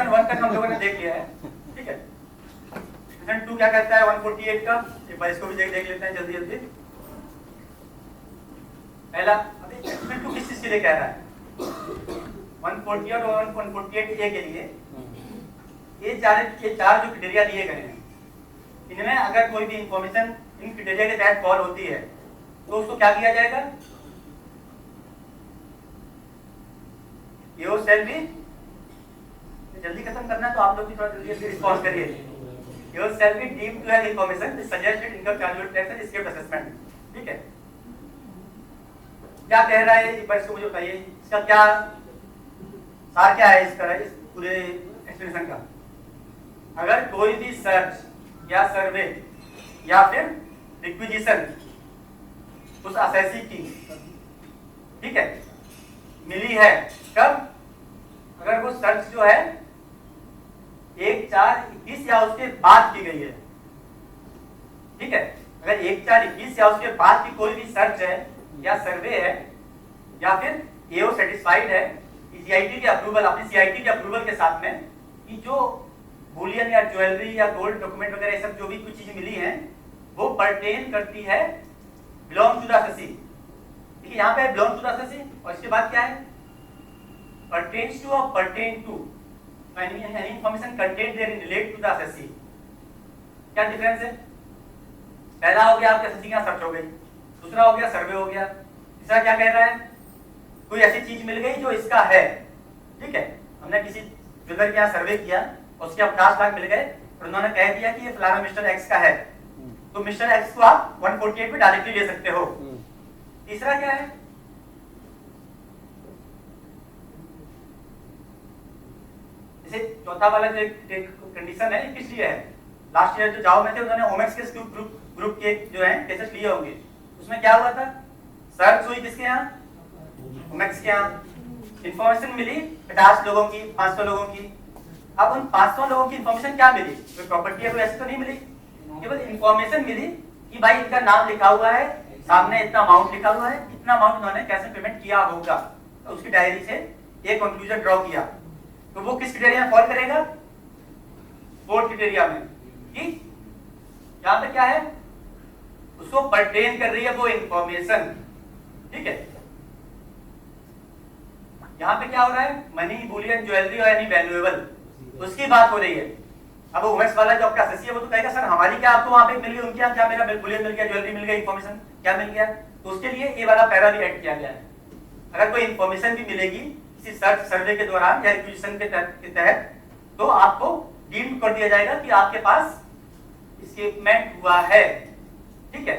Extension 1 तक हम लोगों ने देख लिया है, ठीक है। एक्सटेंशन 2 क्या कहता है 148 का, एक बार इसको भी देख लेते हैं जल्दी जल्दी। पहला अभी एक्सटेंशन 2 किस चीज के लिए कह रहा है, 148 और 148 ए के लिए ये चार जो क्राइटेरिया दिए गए हैं, इनमें अगर कोई भी इंफॉर्मेशन इन क्राइटेरिया के तहत फॉल होती है तो उसको क्या किया जाएगा, ये सेल भी जल्दी खत्म करना है तो आप लोग भी थोड़ा जल्दी रिस्पॉन्स करिए। Your shall be deemed to have information suggested in the casual test and skip assessment, ठीक है। क्या कह रहा है एक बार इसको मुझे बताइए, इसका क्या सार क्या है इसका, इस पूरे एक्सप्लेनेशन का। अगर कोई भी सर्च या सर्वे या फिर रिक्विजिशन उस असेसी की, ठीक है, मिली है कब, अगर वो सर्च जो है 1/4/21 या उसके बाद की गई है, ठीक है। अगर 1/4/21 या उसके बाद की कोई भी सर्च है या सर्वे है या फिर एओ सेटिस्फाइड है सीआईटी के अप्रूवल, अपनी सीआईटी के अप्रूवल के साथ में कि जो बुलियन या ज्वेलरी या गोल्ड डॉक्यूमेंट वगैरह सब जो भी कुछ चीजें मिली हैं वो पर्टेन करती है बिलोंग टू द असेसी, ठीक है। यहाँ पे बिलोंग टू द असेसी और इसके बाद क्या है pertains to or pertain to any information contained therein relate to the assessee। क्या डिफरेंस है, पहला हो गया आपके असेसी का सर्च हो गई, दूसरा हो गया सर्वे हो गया, तीसरा क्या कह रहा है कोई ऐसी चीज मिल गई जो इसका है, ठीक है। हमने किसी ज्वेलर के यहाँ सर्वे किया उसके 50 लाख मिल गए और उन्होंने कह दिया कि ये फलाना मिस्टर एक्स का है, तो मिस्टर एक्स को आप 148 पे डायरेक्टली ले सकते हो। तीसरा क्या है, जैसे चौथा वाला जो कंडीशन है किस लिए है, लास्ट ईयर जो जाओ में थे उन्होंने ओमेक्स के ग्रुप के जो है केसेस लिए होंगे, उसमें क्या हुआ था सर्च हुई किसके यहाँ ओमेक्स के यहाँ, इंफॉर्मेशन मिली 50 लोगों की 500 लोगों की। अब उन 500 लोगों की इंफॉर्मेशन क्या मिली, कोई प्रॉपर्टी है कोई ऐसी तो नहीं मिली, केवल इंफॉर्मेशन मिली कि भाई इनका नाम लिखा हुआ है, सामने इतना अमाउंट लिखा हुआ है, इतना अमाउंट उन्होंने कैसे पेमेंट किया होगा, तो उसकी डायरी से एक कंक्लूजन ड्रॉ किया, तो वो किस क्राइटेरिया में फॉल करेगा, फोर्थ क्राइटेरिया में, कि यहां पे क्या है उसको पर्टेन कर रही है वो इंफॉर्मेशन, ठीक है। यहां पे क्या हो रहा है मनी बुलियन ज्वेलरी और एनी वैल्यूएबल उसकी बात हो रही है। अब ओमेक्स वाला जो आपका असेसी है वो तो कहेगा सर हमारी क्या आपको वहां पे मिल गई, उनके यहाँ क्या मेरा बुलियन मिल गया, ज्वेलरी मिल गई, इंफॉर्मेशन क्या मिल गया, तो उसके लिए ये वाला पैरा भी ऐड किया गया है। अगर कोई इंफॉर्मेशन भी मिलेगी किसी सर्च सर्वे के दौरान या रिक्विजिशन के तहत तो आपको डीम्ड कर दिया जाएगा कि आपके पास एस्केपमेंट हुआ है, ठीक है।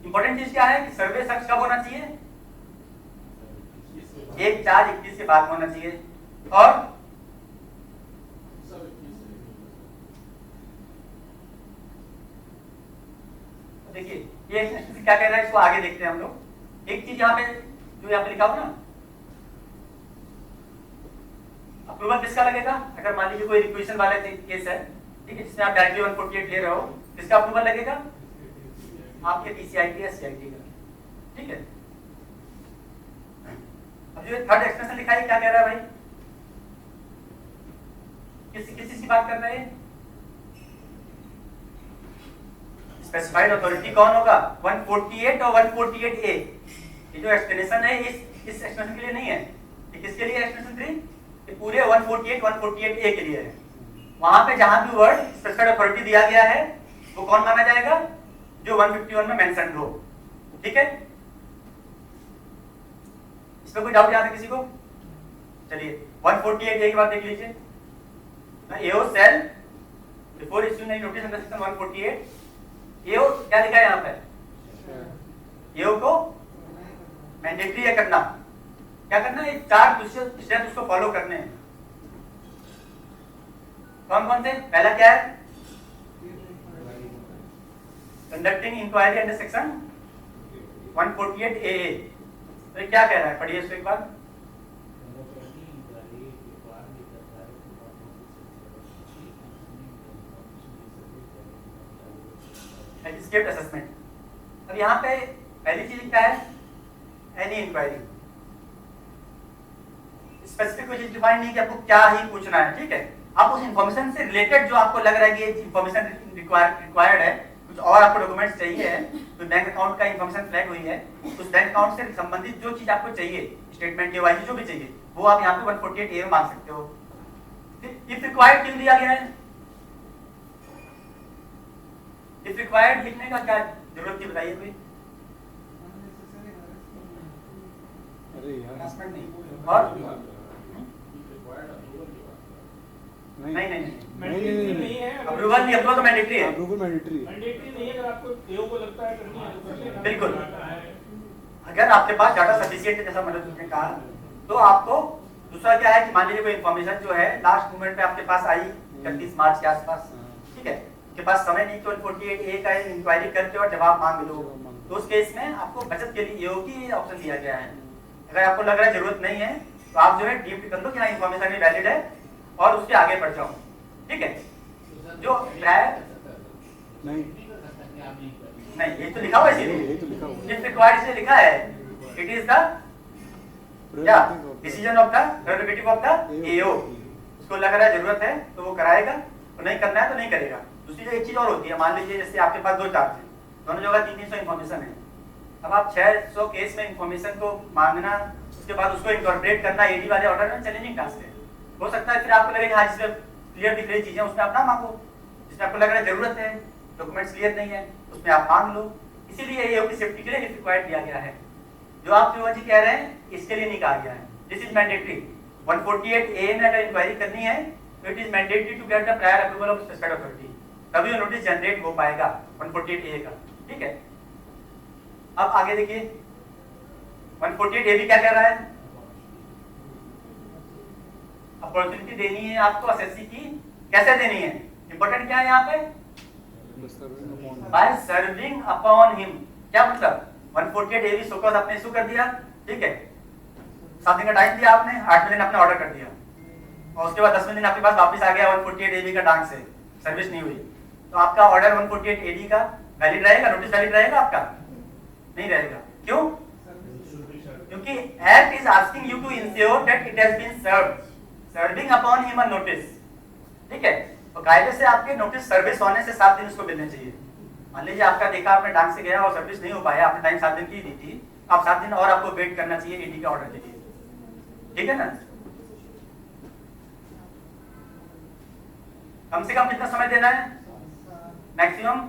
इंपॉर्टेंट चीज क्या है कि सर्वे सर्च कब होना चाहिए, 1/4/21 के बाद होना चाहिए। और देखिए ये क्या कह रहा है इसको आगे देखते हैं हम लोग। एक चीज यहाँ पे जो यहाँ पे लिखा हो ना, अप्रूवल किसका लगेगा, अगर मान लीजिए कोई रिक्वेशन वाला केस है, ठीक है, जिसमें आप डायरेक्टली 148 ले रहे हो, किसका अप्रूवल लगेगा, आपके पीसीआईटी या सीआईटी का, ठीक है। अब जो थर्ड एक्सप्रेशन लिखा है क्या कह रहा है भाई, किस चीज की बात कर रहे हैं, स्पेसिफाइड अथॉरिटी कौन होगा 148 और 148A। ये जो एक्सप्लेनेशन है इस एक्सप्लेनेशन के लिए नहीं है, ये किसके लिए एक्सप्लेनेशन थी, ये पूरे 148 148A के लिए है। वहां पे जहां भी वर्ड स्पेसिफाइड अथॉरिटी दिया गया है वो कौन माना जाएगा, जो 151 में मेंशन्ड हो, ठीक है। इसमें कोई डाउट याद है किसी को, चलिए 148A की बात देख लीजिए। AO shall before issuing any notice under section 148, AO क्या लिखा है यहाँ पे, एओ को मैंडेटरी है करना, क्या करना है, 4 स्टेप उसको फॉलो करने हैं। कौन कौन से, पहला क्या है, conducting inquiry under section 148AA। तो क्या कह रहा है, पढ़िए इसको एक बार। Escaped assessment. अब यहाँ पे पहली चीज क्या है, एनी इंक्वायरी, स्पेसिफिक कोई चीज डिफाइन नहीं कि आपको क्या ही पूछना है, ठीक है। आप उस इन्फॉर्मेशन से रिलेटेड जो आपको लग रहा है कि ये इन्फॉर्मेशन रिक्वायर्ड है, कुछ और आपको डॉक्यूमेंट्स चाहिए है, तो बैंक अकाउंट का इन्फॉर्मेशन फ्लैग हुई है, उस बैंक अकाउंट से संबंधित जो चीज आपको चाहिए, स्टेटमेंट केवाईसी जो भी चाहिए, वो आप यहाँ पे 148A में मांग सकते हो। इफ रिक्वायर्ड क्यों दिया गया है? इफ रिक्वायर्ड लिखने का क्या जरूरत थी, बताइए कोई? अरे यार नहीं और नहीं अप्रूवल नहीं, अप्रूवल तो मैंडेटरी है, अप्रूवल मैंडेटरी है, मैंडेटरी नहीं है। अगर आपको एओ को लगता है करनी है तो कर लेना। बिल्कुल। अगर आपके पास डाटा सफिशिएंट है, जैसा मनोज ने कहा, तो आपको दूसरा क्या है कि मान लीजिए कोई इन्फॉर्मेशन जो है लास्ट मोमेंट पे आपके पास आई 31 मार्च के आसपास, ठीक है, आपके पास समय नहीं, तो 148A का इंक्वायरी करके और जवाब मांग लो, तो उस केस में आपको बचत के लिए एओ की ऑप्शन दिया गया है। अगर आपको लग रहा है जरूरत नहीं है, तो आप जो है डीप कर लो कि हाँ इन्फॉर्मेशन भी वैलिड है और उसके आगे बढ़ जाओ, ठीक है। जो नहीं नहीं, ये तो लिखा हुआ है ये इसीलिए, तो लिखा हुआ है। जिस रिक्वायर्ड से लिखा है, इट इज द क्या decision of the prerogative of the AO. उसको लग रहा है जरूरत है तो वो कराएगा, और नहीं करना है तो नहीं करेगा। दूसरी एक चीज और होती है, मान लीजिए जैसे आपके पास दो चार्ज है, दोनों जगह 300 इन्फॉर्मेशन है, अब आप 600 केस में इन्फॉर्मेशन को मांगना, उसके बाद उसको इनकॉर्पोरेट करना एडी वाले ऑर्डर में चैलेंजिंग टास्क है। हो सकता है फिर आपको लगे हाँ जिसमें क्लियर दिख रही चीजें उसमें आप ना मांगो, जिसमें आपको लग रहा है जरूरत है, डॉक्यूमेंट्स क्लियर नहीं है, उसमें आप मांग लो। इसीलिए एओ की सेफ्टी के लिए रिक्वायर्ड दिया गया है। जो आप जी कह रहे हैं इसके लिए नहीं कहा गया है, दिस इज मैंडेटरी। 148A में अगर इंक्वायरी करनी है तो it is mandatory to get the prior approval of specified authority, तभी वो नोटिस जनरेट हो पाएगा 148A का, ठीक है। अब आगे देखिए 148A भी क्या कह रहा है, अपॉर्चुनिटी देनी है आपको एसएससी की, कैसे देनी है, इंपॉर्टेंट क्या है यहाँ पे, बाय सर्विंग अपॉन हिम। क्या मतलब, 148A भी शोकॉज आपने इशू कर दिया, ठीक है, 7 दिन का टाइम दिया आपने, 8वें दिन आपने ऑर्डर कर दिया, और उसके बाद 10वें दिन आपके पास वापस आ गया 148AD का डांग से, सर्विस नहीं हुई, तो आपका ऑर्डर 148AD का वैलिड रहेगा, नोटिस वैलिड रहेगा आपका, नहीं रहेगा। क्यों? क्योंकि act is asking you to ensure that it has been served, serving upon him a notice, ठीक है। तो कायदे से आपके नोटिस सर्विस होने से 7 दिन उसको मिलने चाहिए। मान लीजिए आपका देखा आपने डांग से गया और सर्विस नहीं हो पाया, आपने टाइम 7 दिन की दी थी, आप 7 दिन और आपको वेट करना चाहिए एडी के ऑर्डर के लिए, ठीक है ना। कम से कम कितना समय देना है, मैक्सिमम,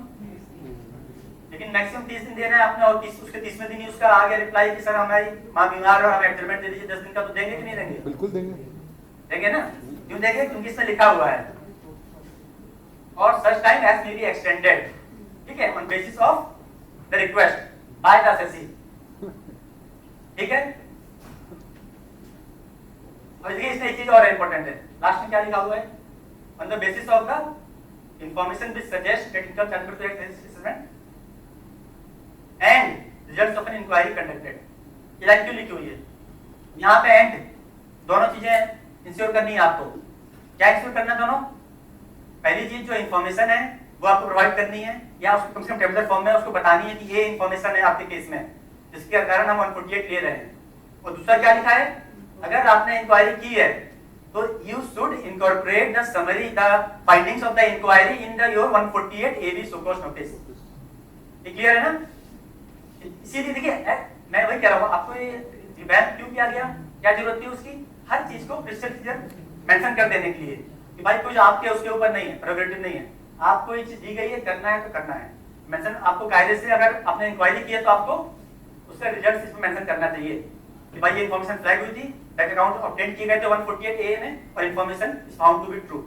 लेकिन मैक्सिमम 30 दिन देना है आपने, और उसके 30वें दिन ही उसका आ गया रिप्लाई कि सर हमारी माँ बीमार है और हमें एडजमेंट दे दीजिए 10 दिन का, तो देंगे कि नहीं देंगे? बिल्कुल देंगे, देंगे ना। क्यों देंगे? क्योंकि इसमें लिखा हुआ है और such time has may be extended, ठीक है, on basis of the request by the assessee, ठीक है। और देखिए इसमें एक चीज और इंपॉर्टेंट है, लास्ट में क्या लिखा हुआ है, on the basis of the information which suggest that income chargeable to assessment and results of an inquiry conducted. ये लाइन क्यों लिखी हुई है यहाँ पे, एंड दोनों चीजें इंश्योर करनी है आपको। क्या इंश्योर करना है दोनों? पहली चीज जो इंफॉर्मेशन है वो आपको प्रोवाइड करनी है, या उसको कम से कम टेबुलर फॉर्म में उसको बतानी है कि ये इंफॉर्मेशन है आपके केस में जिसके कारण हम 148 ले रहे हैं। और दूसरा क्या लिखा है, अगर आपने इंक्वायरी की है तो you should incorporate the summary the findings of the inquiry in the your 148AB show cause notice. ये क्लियर है ना? इसीलिए देखिए मैं वही कह रहा हूँ, आपको ये रिवैम्प क्यों किया गया, क्या जरूरत थी उसकी, हर चीज को क्रिस्टल क्लियर मेंशन कर देने के लिए कि भाई कुछ आपके उसके ऊपर नहीं है, प्रेरोगेटिव नहीं है, आपको ये चीज दी गई है, करना है तो करना है। मेंशन आपको कायदे से, अगर आपने इंक्वायरी की है तो आपको उसका रिजल्ट इसमें मेंशन करना चाहिए कि भाई ये इंफॉर्मेशन फ्लैग हुई थी, बैंक अकाउंट ऑब्टेन किए गए थे 148A में, और information is found to be true,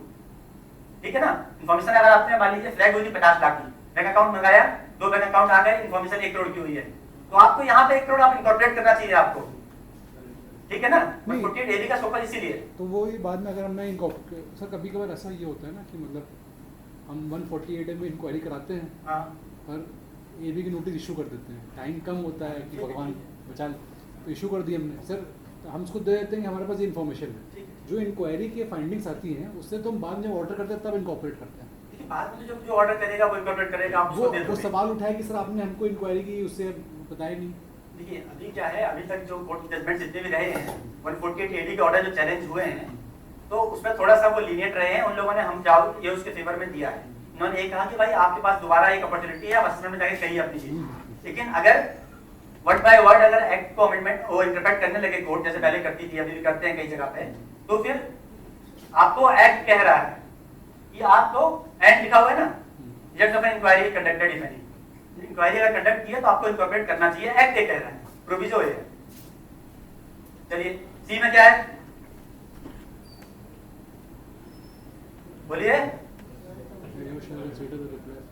ठीक है ना। इंफॉर्मेशन अगर आपने मान लीजिए फ्लैग हुई थी 50 लाख की, बैंक अकाउंट मंगाया, 2 बैंक अकाउंट आ गए, इंफॉर्मेशन 1 करोड़ की हुई है, तो आपको यहाँ पे 1 करोड़ आप इनकॉर्पोरेट करना चाहिए आपको, ठीक है ना। 148AB का सोकल इसीलिए, तो वो ही बाद में अगर हमने सर कभी कभार ऐसा ये होता है ना कि मतलब हम 148A में इंक्वायरी कराते हैं, हाँ पर एबी की नोटिस इशू कर देते हैं, टाइम कम होता है कि भगवान बचा, तो इशू कर दिए हमने, सर हम उसको दे देते हैं कि हमारे पास ये इन्फॉर्मेशन है, जो इंक्वायरी की फाइंडिंग्स आती हैं उससे तो हम बाद में ऑर्डर करते हैं तब इनकॉर्पोरेट करते हैं। देखिए बाद में जो ऑर्डर करेगा वो इनकॉर्पोरेट करेगा, आप उसको दे वो दोगे। सवाल उठाया कि सर आपने हमको इंक्वायरी की, उससे बताया नहीं, देखिए अभी क्या है, अभी तक जो कोर्ट जजमेंट जितने भी रहे हैं 148 एडी के ऑर्डर जो चैलेंज हुए हैं, तो उसमें थोड़ा सा वो लीनियंट रहे हैं। उन लोगों ने हम जाओ ये उसके फेवर में दिया है। उन्होंने ये कहा कि भाई आपके पास दोबारा एक अपॉर्चुनिटी है, आप असेसमेंट में जाके कहिए अपनी चीज। लेकिन अगर वर्ड बाय वर्ड अगर एक्ट को अमेंडमेंट वो इंटरप्रेट करने लगे कोर्ट, जैसे पहले करती थी, अभी भी करते हैं कई जगह पे, तो फिर आपको एक्ट कह रहा है कि आपको एंड लिखा हुआ है ना, जज of inquiry conducted if any, inquiry अगर कंडक्ट की है तो आपको इंकॉर्पोरेट करना चाहिए, एक्ट ये कह रहा है, प्रोविजो है। चलिए सी में क्या है, बोलिए।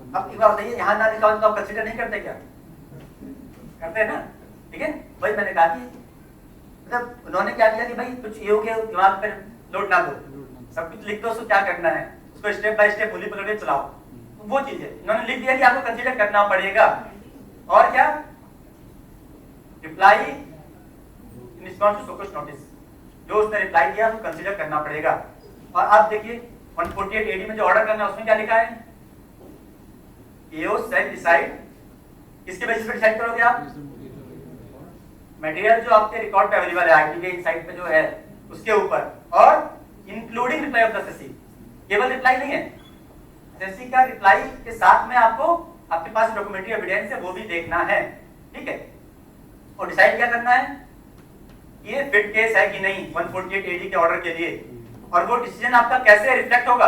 अब एक बार बताइए, यहाँ ना लिखा हो तो आप कंसीडर नहीं करते क्या? करते हैं ना, ठीक है। वही मैंने कहा कि मतलब उन्होंने क्या किया कि भाई कुछ ये हो गया दिमाग पर लोड ना दो, सब कुछ लिख दो, उसको क्या करना है, उसको स्टेप बाय स्टेप गोली पकड़ के चलाओ, तो वो चीज है। इन्होंने लिख दिया कि आपको कंसीडर करना पड़ेगा, और क्या, reply in response to show cause notice, जो उसने रिप्लाई दिया उसको कंसीडर करना पड़ेगा। और आप देखिए 148 एडी में जो ऑर्डर करना है उसमें क्या लिखा है, एओ सेल डिसाइड, किसके बेसिस पे डिसाइड करोगे आप, मटेरियल जो आपके रिकॉर्ड पे अवेलेबल है आईटी के साइट पे जो है उसके ऊपर, और including reply off the assessee, केवल रिप्लाई नहीं है, एसएससी का रिप्लाई के साथ में आपको आपके पास डॉक्यूमेंट्री एविडेंस है वो भी देखना है, ठीक है। और डिसाइड क्या करना है, ये फिट केस है कि नहीं 148 एडी के ऑर्डर के लिए, और वो डिसीजन आपका कैसे रिफ्लेक्ट होगा,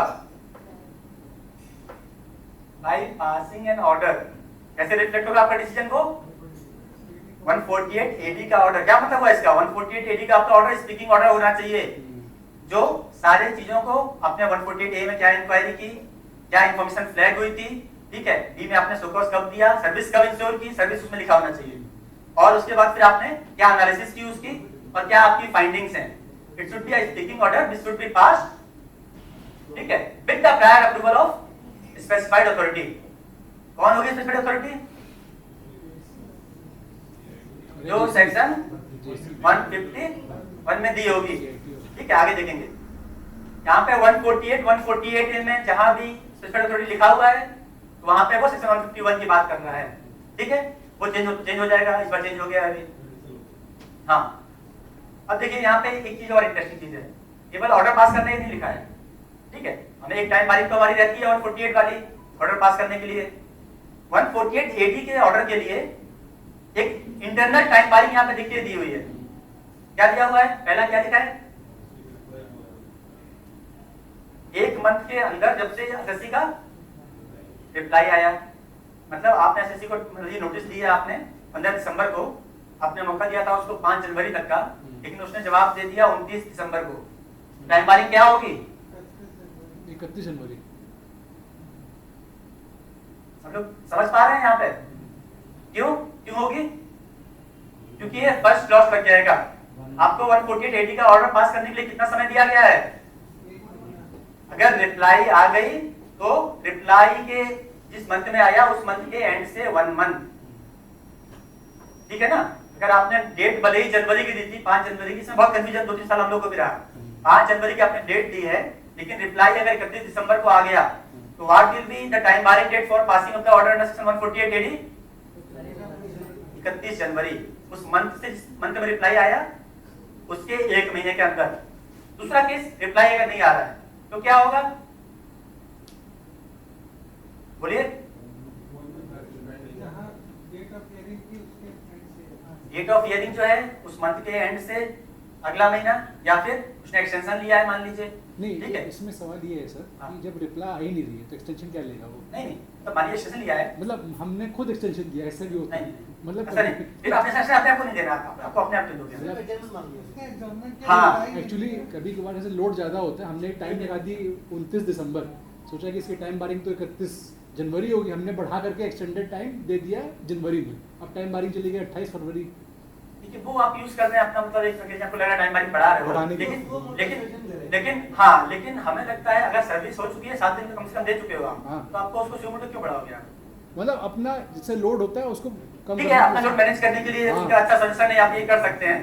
बाय पासिंग एन ऑर्डर, कैसे रिफ्लेक्ट होगा आपका डिसीजन को, 148 एडी का ऑर्डर, क्या मतलब हुआ इसका, 148 एडी का आपका ऑर्डर स्पीकिंग ऑर्डर होना चाहिए, जो सारे चीजों को आपने 148 ए में क्या इंक्वायरी की, क्या इंफॉर्मेशन फ्लैग हुई थी, ठीक है, बी में आपने सोकोस कब दिया, सर्विस कब इंश्योर की, सर्विस उसमें लिखा होना चाहिए, और उसके बाद फिर आपने क्या एनालिसिस की उसकी, और क्या आपकी फाइंडिंग्स हैं। It should be a speaking order which should be passed, ठीक है, with the prior approval of specified authority. कौन होगी स्पेसिफाइड अथॉरिटी, जो सेक्शन 151 में दी होगी, ठीक है। आगे देखेंगे यहाँ पे 148 में जहां भी स्पेसिफाइड अथॉरिटी लिखा हुआ है तो वहां पे वो सेक्शन 151 की बात कर रहा है, ठीक है। वो चेंज हो जाएगा, इस बार चेंज हो गया अभी। हाँ, अब देखिए यहाँ पे एक चीज और इंटरेस्टिंग चीज है, केवल ऑर्डर पास करने ही नहीं लिखा है, ठीक है। हमें एक टाइम तारीख तो हमारी रहती है 148 वाली ऑर्डर पास करने के लिए, 148 एडी के ऑर्डर के लिए एक इंटरनल टाइम तारीख यहाँ पे लिख के दी हुई है। क्या दिया हुआ है, पहला क्या लिखा है, एक मंथ के अंदर जब से एसएससी का रिप्लाई आया, मतलब आपने एसएससी को ये नोटिस दिया, आपने 15 दिसंबर को आपने मौका दिया था उसको 5 जनवरी तक का, लेकिन उसने जवाब दे दिया 29 दिसंबर को, टाइम बारिंग क्या होगी, 31 जनवरी। हम लोग समझ पा रहे हैं यहाँ पे, क्यों होगी, क्योंकि ये फर्स्ट क्लॉज लग जाएगा। आपको 148 एडी का ऑर्डर पास करने के लिए कितना समय दिया गया है, अगर रिप्लाई आ गई तो रिप्लाई के जिस मंथ में आया उस मंथ के एंड से 1 मंथ, ठीक है ना। अगर आपने डेट भले ही जनवरी की दी थी 5 जनवरी की, इसमें बहुत कंफ्यूजन 2-3 साल हम लोग को भी रहा, 5 जनवरी की आपने डेट दी है, लेकिन रिप्लाई अगर 31 दिसंबर को आ गया तो what will be the time barring date for passing of the order under section 148 AD, 31 जनवरी, उस मंथ से जिस मंथ में रिप्लाई आया उसके 1 महीने के अंदर। दूसरा केस, रिप्लाई अगर नहीं आ रहा है तो क्या होगा, बोलिए, डेट ऑफ हियरिंग जो है उस मंथ के एंड से अगला महीना, या फिर उसने एक्सटेंशन लिया है मान लीजिए, नहीं, ठीक है। इसमें सवाल ये है सर हाँ। कि जब रिप्लाई आ ही नहीं रही है तो एक्सटेंशन क्या लेगा वो, नहीं तो मानिए एक्सटेंशन लिया है, मतलब हमने खुद एक्सटेंशन दिया, ऐसा भी होता है, नहीं, मतलब ऐसा नहीं, फिर अपने सेक्शन अपने आप को नहीं देना, आपको अपने आप दे दोगे। हाँ, एक्चुअली कभी कभार जैसे लोड ज़्यादा होता है, हमने टाइम लगा दी 29 दिसंबर, सोचा कि इसकी टाइम बारिंग तो 31 जनवरी होगी, हमने बढ़ा करके एक्सटेंडेड टाइम दे दिया जनवरी में, अब टाइम बारिंग चली गई 28 फरवरी। देखिए वो आप यूज कर रहे हैं अपना, मतलब एक तरीके से आपको लग रहा है टाइम बारिंग बढ़ा रहे हो, लेकिन हमें लगता है अगर सर्विस हो चुकी है 7 दिन में कम से कम दे चुके हो आप, हाँ। तो आपको उसको सुमोटो क्यों बढ़ाओगे आप, मतलब अपना जिससे लोड होता है उसको कम, ठीक है, अपना लोड मैनेज करने के लिए हाँ। उसका अच्छा सजेशन है, आप ये कर सकते हैं।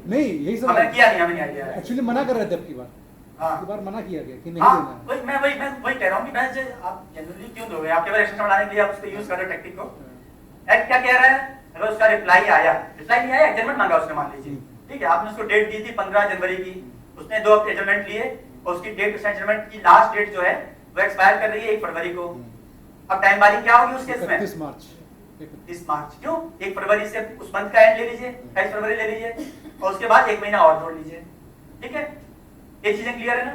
नहीं, यही सब हमें किया नहीं, हमें नहीं आइडिया है। एक्चुअली मना कर रहे थे अब की बार, हाँ। अब की बार मना किया गया कि नहीं हाँ, देना है। वही कह रहा हूँ कि मैं आप जनरली क्यों दोगे, आपके बार एक्सटेंशन बढ़ाने के लिए आप उसको यूज कर रहे टेक्निक को, एक्ट क्या कह रहा है, अगर उसका रिप्लाई आया, रिप्लाई नहीं आया, एडजमेंट मांगा उसने मान लीजिए, ठीक है, आपने उसको डेट दी थी 15 जनवरी की, उसने 2 हफ्ते एडजमेंट लिए और उसकी डेट एडजमेंट की लास्ट डेट जो है वो एक्सपायर कर रही है 1 फरवरी को। अब टाइम बारी क्या होगी उस केस में? 31 मार्च। 30 मार्च। क्यों? 1 फरवरी से उस मंथ का एंड ले लीजिए, 28 फरवरी ले लीजिए और उसके बाद 1 महीना और जोड़ लीजिए, ठीक है, ये चीजें क्लियर है ना?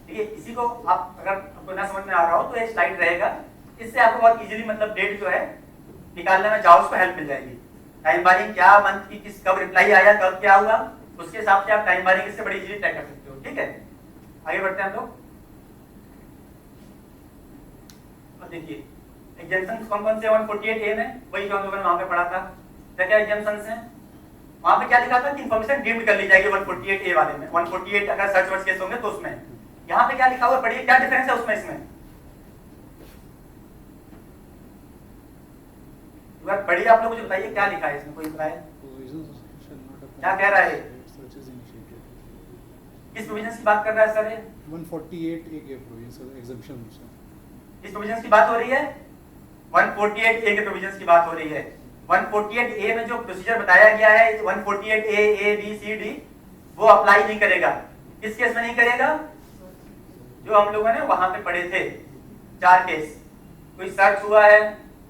ठीक है, इसी को आप अगर आपको ना समझ में आ रहा हो तो ये स्लाइड रहेगा, इससे आपको बहुत इजीली मतलब डेट जो है निकालने में जाओ उसको हेल्प मिल जाएगी। टाइम बारिंग क्या, मंथ की किस कब रिप्लाई आया, कब क्या हुआ, उसके हिसाब से आप टाइम बारिंग इससे बड़ी इजीली ट्रैक कर सकते हो, ठीक है। आगे बढ़ते हैं हम लोग। अब देखिए एग्जेम्पशंस कौन कौन से 148A में, वही जो हम लोगों ने वहां पे पढ़ा था, क्या क्या एग्जेम्पशंस हैं। वहां पे क्या लिखा था कि इंफॉर्मेशन डीम्ड कर ली जाएगी 148A वाले में, 148 अगर सर्च वर्ड केस होंगे तो उसमें। यहाँ पे क्या लिखा हुआ पढ़िए, क्या डिफरेंस है उसमें इसमें, पढ़िए आप लोग, मुझे बताइए क्या लिखा है इसमें, कोई बताए क्या कह रहा है, किस प्रोविजंस की बात कर रहा है सर? ये 148A के प्रोविजंस एग्जम्पशन से किस प्रोविजंस की बात हो रही है? 148A के प्रोविजंस की बात हो रही है। 148A में जो प्रोसीजर बताया गया है 148A A B C D वो अप्लाई नहीं करेगा। किस केस में नहीं करेगा? जो हम लोगों ने वहां पे पढ़े थे 4 केस, कोई सर्च हुआ है,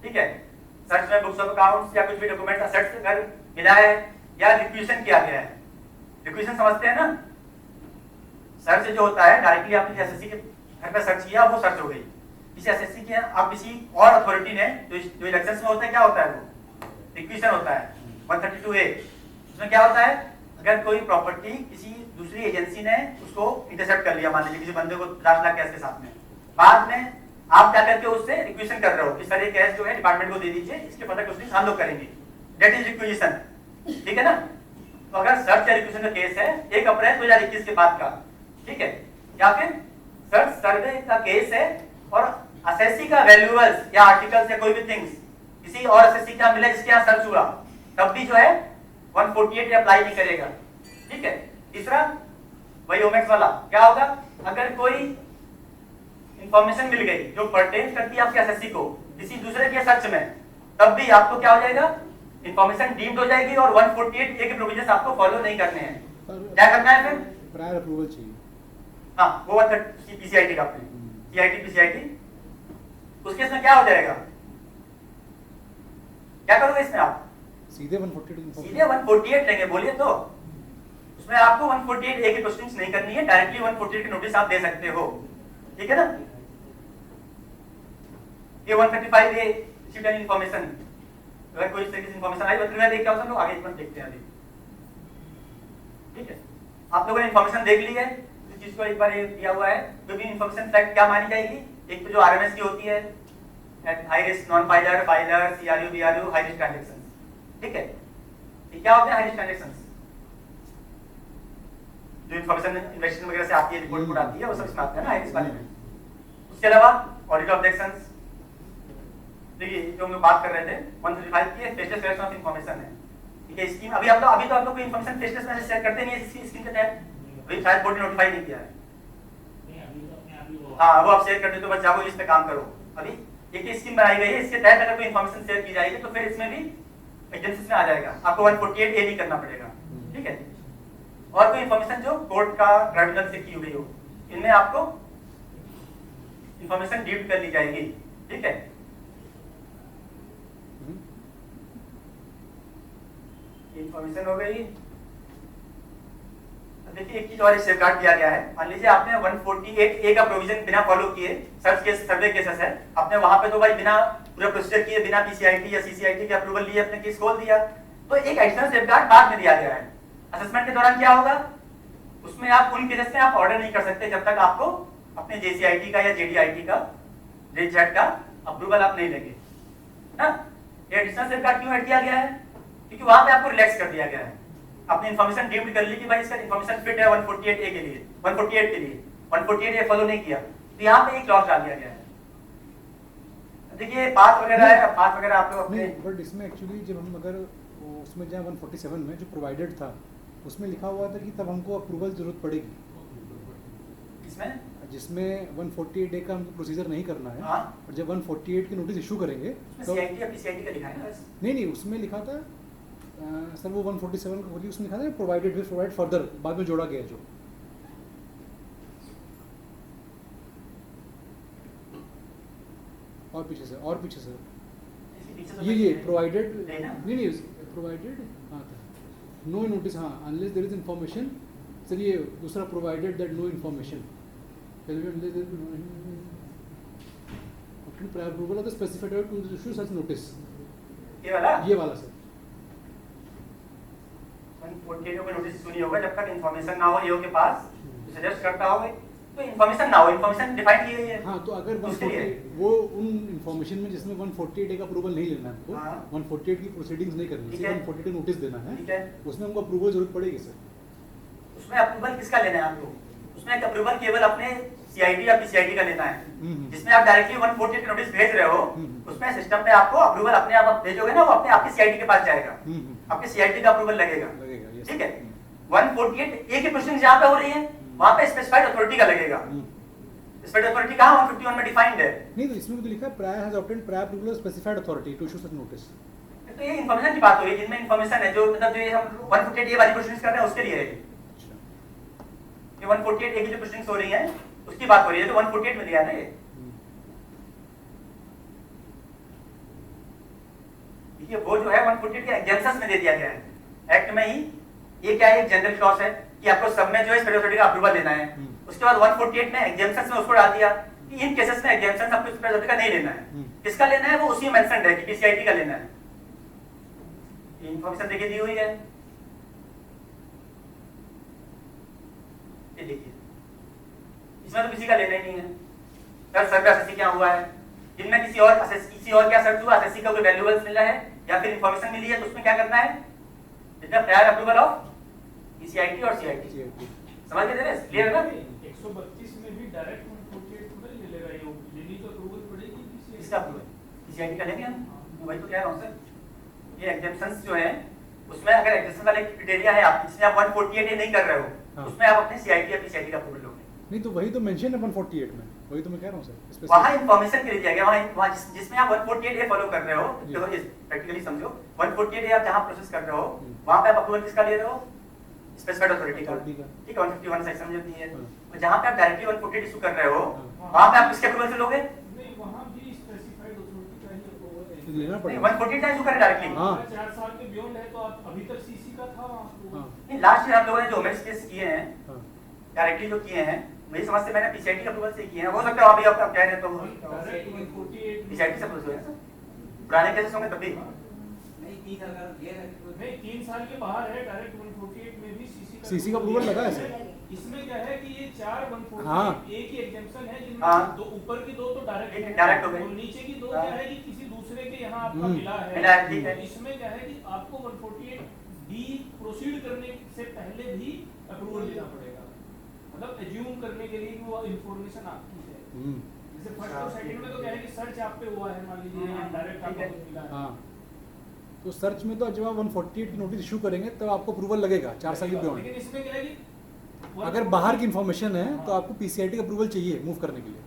ठीक है, सर्च में बुक्स ऑफ अकाउंट्स या कुछ भी डॉक्यूमेंट असेट्स अगर मिला है या रिक्वेशन किया गया है। रिक्वेशन समझते हैं ना? सर्च जो होता है डायरेक्टली आपने एसएससी के घर पे सर्च किया, वो सर्च हो गई। किसी एसएससी के आप किसी और अथॉरिटी ने जो इलेक्शंस में होता है, क्या होता है वो रिक्वेशन होता है 132A। उसमें क्या होता है, अगर कोई प्रॉपर्टी किसी दूसरी एजेंसी ने उसको इंटरसेप्ट कर लिया, मान लीजिए किसी बंदे को 50 लाख कैश के साथ में, बाद में आप क्या करके उससे रिक्वेशन कर रहे हो कि सर ये कैश जो है डिपार्टमेंट को दे दीजिए, इसके पता कुछ हम लोग करेंगे, दैट इज रिक्वेशन, ठीक है ना। तो अगर सर्च या रिक्वेशन का केस है 1 अप्रैल 2021 के बाद का, ठीक है, या फिर सर्च सर्वे का केस है और एसएससी का वैल्यूएबल्स या आर्टिकल्स या कोई भी थिंग्स किसी और एसएससी का मिला जिसके यहाँ सर्च हुआ, तब भी जो है 148 अप्लाई नहीं करेगा, ठीक है। तीसरा वही ओमेक्स वाला क्या होगा, अगर कोई इंफॉर्मेशन मिल गई जो परटेन करती है आपके एसएससी को किसी दूसरे के सर्च में, तब भी आपको क्या हो जाएगा, इंफॉर्मेशन डीम्ड हो जाएगी और 148A के प्रोविजंस आपको फॉलो नहीं करने हैं। क्या करना है फिर? प्रायर अप्रूवल चाहिए। हाँ, वो पीसीआईटी का सीआईटी पीसीआईटी, उसके इसमें क्या हो जाएगा, क्या करोगे इसमें आप? सीधे 148 सीधे 148 लेंगे, बोलिए तो। उसमें आपको 148A की प्रोसीडिंग्स नहीं करनी है, डायरेक्टली 148 की नोटिस आप दे सकते हो, ठीक है ना। ये 135A रिसीव्ड एनी इंफॉर्मेशन, अगर कोई इस तरह की इंफॉर्मेशन आई तो मैं देखता हूं, सब लोग आगे एक देखते हैं अभी, ठीक है। आप लोगों ने इंफॉर्मेशन देख ली है, इस चीज को एक बार ये दिया हुआ है, जो भी इंफॉर्मेशन फैक्ट क्या मानी जाएगी, एक तो जो आरएमएस की होती है, high risk non filer, filer, CRU, BRU, high risk transactions, ठीक है। ये क्या होते हैं हाई रिस्क ट्रांजैक्शंस? जो इंफॉर्मेशन इन्वेस्टिगेशन वगैरह से आती है, रिपोर्ट आती है, वो सब इसमें आते हैं ना हाई रिस्क वाले में। उसके अलावा ऑडिट ऑब्जेक्शंस, देखिए जो हम लोग बात कर रहे थे 135 की स्पेशल कलेक्शन ऑफ इंफॉर्मेशन है, ठीक है। स्कीम अभी तो आप लोग कोई इंफॉर्मेशन स्पेशलिस्ट में शेयर करते नहीं है इस स्कीम के तहत, अभी शायद बोर्ड ने नोटिफाई नहीं किया है। हाँ, वो आप शेयर कर दे तो बस जाओ इस पे काम करो। अभी एक स्कीम बनाई गई है, इसके तहत अगर कोई इंफॉर्मेशन शेयर की जाएगी तो फिर इसमें भी एजेंसीज में आ जाएगा, आपको 148A नहीं करना पड़ेगा, ठीक है। और कोई इंफॉर्मेशन जो कोर्ट का ट्राइब्यूनल से की हुई हो, इनमें आपको इंफॉर्मेशन डीम्ड कर ली जाएगी, ठीक है। इंफॉर्मेशन हो गई। देखिए एक चीज और सेफगार्ड दिया गया है, मान लीजिए आपने 148A का प्रोविजन बिना फॉलो किए, सर्च केस सर्वे केसेस है, आपने वहां पे तो भाई बिना पूरा प्रोसीजर किए, बिना पीसीआईटी या सीसीआईटी के अप्रूवल लिए अपने केस खोल दिया, तो एक एडिशनल सेफगार्ड बाद में दिया गया है। असेसमेंट के दौरान क्या होगा, उसमें आप उन केसेस में आप ऑर्डर नहीं कर सकते जब तक आपको अपने जेसीआईटी का या जेडीआईटी का जेड का अप्रूवल आप नहीं लेंगे ना। ये एडिशनल सेफगार्ड क्यों ऐड किया गया है, क्योंकि वहां पे आपको रिलैक्स कर दिया गया है, आपने इंफॉर्मेशन डीम्ड कर ली कि भाई इसका इंफॉर्मेशन फिट है 148A के लिए, 148 के लिए 148A फॉलो नहीं किया, तो यहाँ पे एक क्लॉज डाल दिया गया है। देखिए पाथ वगैरह है, पाथ वगैरह आप लोग अपने, बट इसमें एक्चुअली जब हम अगर उसमें जहाँ 147 में जो प्रोवाइडेड था उसमें लिखा हुआ था कि तब हमको अप्रूवल जरूरत पड़ेगी, इसमें जिसमें 148 डे का हमको प्रोसीजर नहीं करना है, हाँ। और जब 148 की नोटिस इशू करेंगे तो CIT या PCIT का लिखा है ना बस। नहीं उसमें लिखा था सर वो 147 का खोलिए, उसमें लिखा था प्रोवाइडेड विल प्रोवाइड फर्दर, बाद में जोड़ा गया है जो। और पीछे सर इसके पीछे तो ये प्रोवाइडेड नहीं ना? नहीं प्रोवाइडेड हाँ था नो नोटिस, हाँ unless there is information. Sir ये दूसरा provided that no information prior approval of the specified to issue such notice, ये वाला सर 148 का नोटिस इशू नहीं होगा जब तक इन्फॉर्मेशन ना हो EO के पास, सजेस्ट करता हो तो इन्फॉर्मेशन ना हो, इन्फॉर्मेशन डिफाइन की गई है। हाँ तो अगर उसके लिए 148 वो उन इन्फॉर्मेशन में जिसमें 148 डे का अप्रूवल नहीं लेना है हमको, हाँ। 148 की प्रोसीडिंग्स नहीं करनी, ठीक सिर्फ है। 148 नोटिस देना है, ठीक है। उसमें हमको अप्रूवल जरूरत पड़ेगी सर। उसमें अप्रूवल किसका लेना है आपको? उसमें एक अप्रूवल केवल अपने CIT या PCIT का लेना है। जिसमें आप डायरेक्टली 148 की नोटिस भेज रहे हो, उसमें सिस्टम पे आपको अप्रूवल अपने आप भेजोगे ना, वो अपने आपके CIT के पास जाएगा, आपके CIT का अप्रूवल लगेगा, yes। ठीक है। 148 एक ही प्रोसीडिंग जहाँ पे हो रही है वहाँ पे स्पेसिफाइड अथॉरिटी का लगेगा। स्पेसिफाइड अथॉरिटी कहाँ 151 में डिफाइंड है? नहीं तो इसमें तो लिखा है prior has obtained prior approval of specified authority to issue such notice. तो ये इन्फॉर्मेशन की बात हो रही है, जिनमें इन्फॉर्मेशन है, जो मतलब जो ये हम 148 ये वाली प्रोसीडिंग्स कर रहे हैं उसके लिए है ये 148 की जो प्रोसीडिंग्स हो रही हैं उसकी बात हो रही है, तो 148 में दिया है ना ये वो जो है 148 के एग्जेम्पशंस में दे दिया गया है एक्ट में ही। ये क्या है, एक जनरल क्लॉज है कि आपको सब में जो है स्पेशल अथॉरिटी का अप्रूवल लेना है। उसके बाद 148 में एग्जेम्पशंस में उसको डाल दिया कि इन केसेस में एग्जेम्पशंस आपको स्पेशल अथॉरिटी का नहीं लेना है। किसका लेना है वो उसी में मेंशन्ड है कि PCIT का लेना है। ये इंफॉर्मेशन देखिए दी हुई है, ये देखिए इसमें तो किसी का लेना ही नहीं है। सर सर्वे असेसी क्या हुआ है, जिनमें किसी और क्या सर्च हुआ, असेसी का कोई वैल्यूएबल्स मिला है या फिर इंफॉर्मेशन मिली है, तो उसमें क्या करना है, जितना प्रायर अप्रूवल ऑफ PCIT और CIT। समझ गए थे, क्लियर है ना? 132 में भी डायरेक्ट 148 थोड़ा ले लेगा, ये लेनी तो अप्रूवल पड़ेगी PCIT। इसका अप्रूवल PCIT का लेंगे हम, वही तो कह रहा हूं सर। ये एग्जेम्पशंस जो है उसमें अगर एग्जेम्पशन वाले क्राइटेरिया है आप जिसमें आप 148 नहीं कर रहे हो, उसमें आप अपने CIT या PCIT का अप्रूवल लोगे। नहीं तो वही तो मेंशन है 148 में, वही तो मैं कह रहा हूं सर। वहां इंफॉर्मेशन के लिए दिया गया, वहां जिसमें आप 148 ए फॉलो कर रहे हो, देखो ये प्रैक्टिकली समझो, 148 ए आप जहां प्रोसेस कर रहे हो वहां पे आप अप्रूवल किसका ले रहे हो, स्पेसिफाइड अथॉरिटी का, ठीक है। 151 सेक्शन में दी है, और जहां पे आप डायरेक्टली 148 इशू कर रहे हो वहां पे आप किसके अप्रूवल से लोगे? नहीं, वहां भी स्पेसिफाइड अथॉरिटी का ही अप्रूवल है, लेना नहीं पड़ेगा। 148 का इशू करें डायरेक्टली। हाँ। 4 साल के बियॉन्ड है तो आप अभी तक CC का था वहां अप्रूवल। नहीं लास्ट ईयर हम लोगों ने जो होमेस केस किए हैं डायरेक्टली जो किए हैं वही समझते मैंने PCIT के अप्रूवल से किए हैं। हो सकता है अभी आप कह रहे हैं तो डायरेक्ट 148 PCIT से अप्रूवल हुए हैं सर, पुराने केसेस होंगे तभी। नहीं 3 साल के बाहर है, डायरेक्ट 148 में भी CC का अप्रूवल लगा है सर। इसमें क्या है कि ये 4 148 हाँ। एक ही एग्जेम्पशन है, जिनमें हाँ। दो ऊपर की दो तो डायरेक्ट हो गए, और नीचे की दो हाँ। क्या है कि किसी दूसरे के यहाँ आपका मिला मिला है। है, ठीक है। तो इसमें क्या है कि आपको 148 डी प्रोसीड करने से पहले भी अप्रूवल लेना पड़ेगा, मतलब एज्यूम करने के लिए कि वो इंफॉर्मेशन आपकी है। जैसे फर्स्ट और सेकंड में तो क्या है कि सर्च आप पे हुआ है, मान लीजिए डायरेक्ट ठीक है। आपको मिला है। हाँ तो सर्च में तो जब आप 148 की नोटिस इशू करेंगे तब आपको अप्रूवल लगेगा 4 साल के बियॉन्ड। लेकिन इसमें क्या है कि अगर बाहर की इन्फॉर्मेशन है तो आपको PCIT का अप्रूवल चाहिए मूव करने के लिए।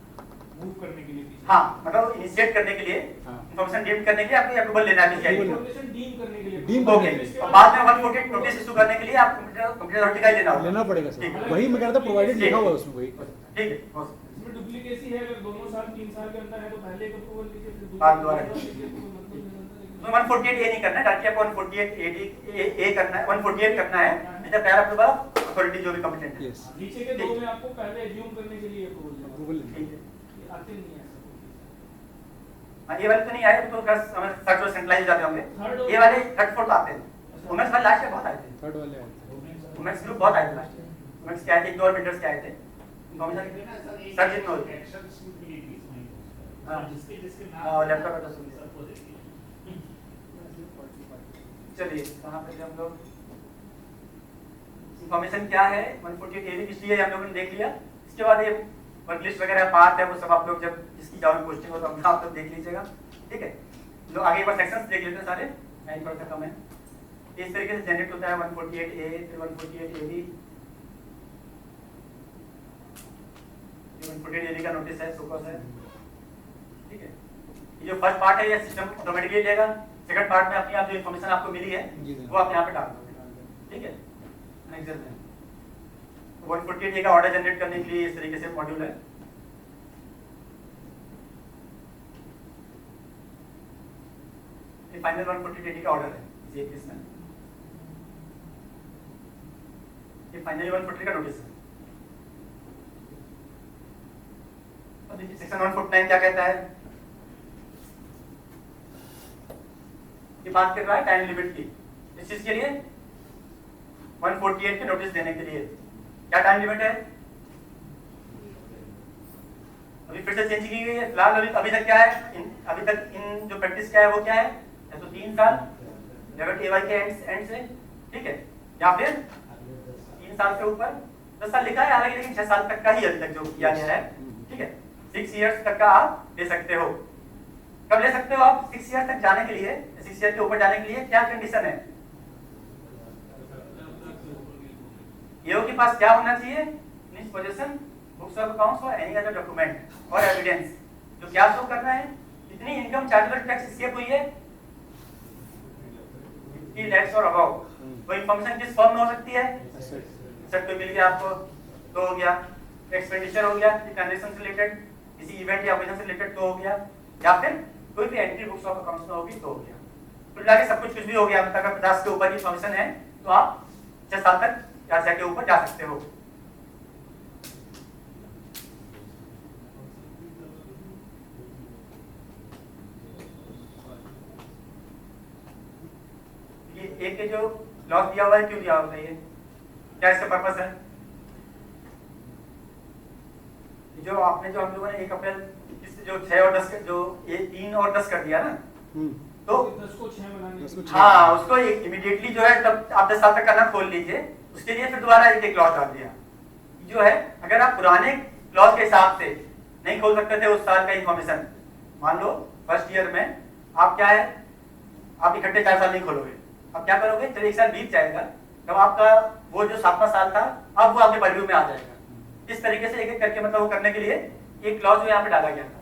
मूव करने के लिए हाँ मतलब इनिशिएट करने के लिए, हाँ। इंफॉर्मेशन डीम करने के लिए आपको अप्रूवल लेना है PCIT का। इंफॉर्मेशन डीम करने के लिए डीम ओके, और बाद में 148 नोटिस इशू करने के लिए आप कंप्यूटर अथॉरिटी का ही लेना होगा। लेना पड़ेगा ठीक सर, है। वही मैं कह रहा था प्रोवाइडेड लिखा हुआ है उसमें वही। ठीक है, इसमें डुप्लीकेसी है, अगर दोनों साल 3 साल के अंदर है तो पहले एक अप्रूवल लीजिए फिर बाद दूसरा दोबारा लीजिए, तो मतलब नहीं बनता। तो 148 ए नहीं करना है, डायरेक्टली आपको 148 ए करना है, 148 करना है, नहीं तो प्रायर अप्रूवल अथॉरिटी जो भी कंपिटेंट है। यस नीचे के दो में आपको पहले एज्यूम करने के लिए अप्रूवल लेना अप्रूवल लेना ठीक है। ये आते नहीं है ऐसा कुछ। हाँ ये वाले तो नहीं आए तो थर्ड और सेंट्रलाइज जाते होंगे, Third और- ये वाले थर्ड फोर्थ आते हैं। वुमेन्स वाले लास्ट में बहुत आए थे, थर्ड वाले आए थे। वुमेन्स ग्रुप बहुत आए थे लास्ट में। वुमेन्स के आए थे, एक दो और बिल्डर्स के आए थे, इन्फॉर्मेशन सर्च इन नॉलेज। हाँ। हाँ, लैपटॉप पे तो सुनिए। चलिए कहाँ पे थे हम लोग, इंफॉर्मेशन क्या है 148 ए भी पिछली है हम लोगों ने देख लिया। इसके बाद ये वर्क लिस्ट वगैरह पार्ट है वो सब आप लोग जब जिसकी जाओ पोस्टिंग हो तो अपना आप लोग देख लीजिएगा, ठीक है। लोग आगे एक बार सेक्शंस देख लेते हैं सारे, टाइम थोड़ा सा कम है। इस तरीके से जनरेट होता है 148 ए, फिर 148 ए बी, ये 148 एडी का नोटिस है, शोकॉज है, ठीक है। ये जो फर्स्ट पार्ट है ये सिस्टम ऑटोमेटिकली लेगा, सेकंड पार्ट में अपनी आप जो इन्फॉर्मेशन आपको मिली है वो आप यहाँ पे डाल दोगे, ठीक है। नेक्स्ट में 148 ए का ऑर्डर जनरेट करने के लिए इस तरीके से मॉड्यूल है। ये फाइनल 148 ए का ऑर्डर है इसी केस में, ये फाइनली 148 का नोटिस है। अब देखिए सेक्शन 149 क्या कहता है, ये बात कर रहा है टाइम लिमिट की। इस चीज के लिए 148 के नोटिस देने के लिए क्या टाइम लिमिट है, अभी फिर से चेंज की गई है। फिलहाल अभी तक क्या है, अभी तक इन जो प्रैक्टिस क्या है वो क्या है, या तो 3 साल डेबिट एवाई के एंड से, ठीक है, या फिर 3 साल से ऊपर 10 साल लिखा है हालांकि, लेकिन 6 साल तक का ही अभी तक जो किया गया है, ठीक है। 6 इयर्स तक का आप ले सकते हो। कब ले सकते हो आप 6 इयर्स तक जाने के लिए, 6 इयर्स के ऊपर जाने के लिए क्या कंडीशन है, ईओ के पास क्या होना चाहिए, इन पोजीशन बुक्स ऑफ अकाउंट्स और एनी अदर डॉक्यूमेंट और एविडेंस जो क्या शो करना है, कितनी इनकम चार्जेबल टैक्स एस्केप हुई है 50 लाख और अबव। वो इंफॉर्मेशन किस फॉर्म में हो सकती है, एसेट पे मिल गया आपको तो हो गया, एक्सपेंडिचर हो गया ट्रांजैक्शन से रिलेटेड, किसी इवेंट या ऑपरेशन से रिलेटेड तो हो गया, या फिर कोई भी एंट्री बुक्स ऑफ अकाउंट्स में होगी तो हो गया। तो मिला के सब कुछ भी हो गया। अब तक 50 के ऊपर की इंफॉर्मेशन है तो आप 6 साल तक या 6 के ऊपर जा सकते हो। ये एक के जो लॉस दिया हुआ है क्यों दिया हुआ है, ये क्या इसका पर्पस है, जो आपने जो हम लोगों ने 1 अप्रैल जो 6 और 10 जो ये 3 और 10 कर दिया ना, तो 10 को 6 बनाने, हाँ उसको इमीडिएटली जो है तब आप 10 साल तक करना खोल लीजिए, उसके लिए फिर दोबारा एक क्लॉज डाल दिया। जो है अगर आप पुराने क्लॉज के हिसाब से नहीं खोल सकते थे उस साल का इंफॉर्मेशन, मान लो फर्स्ट ईयर में आप क्या है, आप इकट्ठे 4 साल नहीं खोलोगे, अब क्या करोगे, चलिए 1 साल बीत जाएगा, तब आपका वो जो 7वां साल था अब वो आपके परव्यू में आ जाएगा। इस तरीके से एक-एक करके मतलब वो करने के लिए एक क्लॉज यहाँ पे डाला गया था।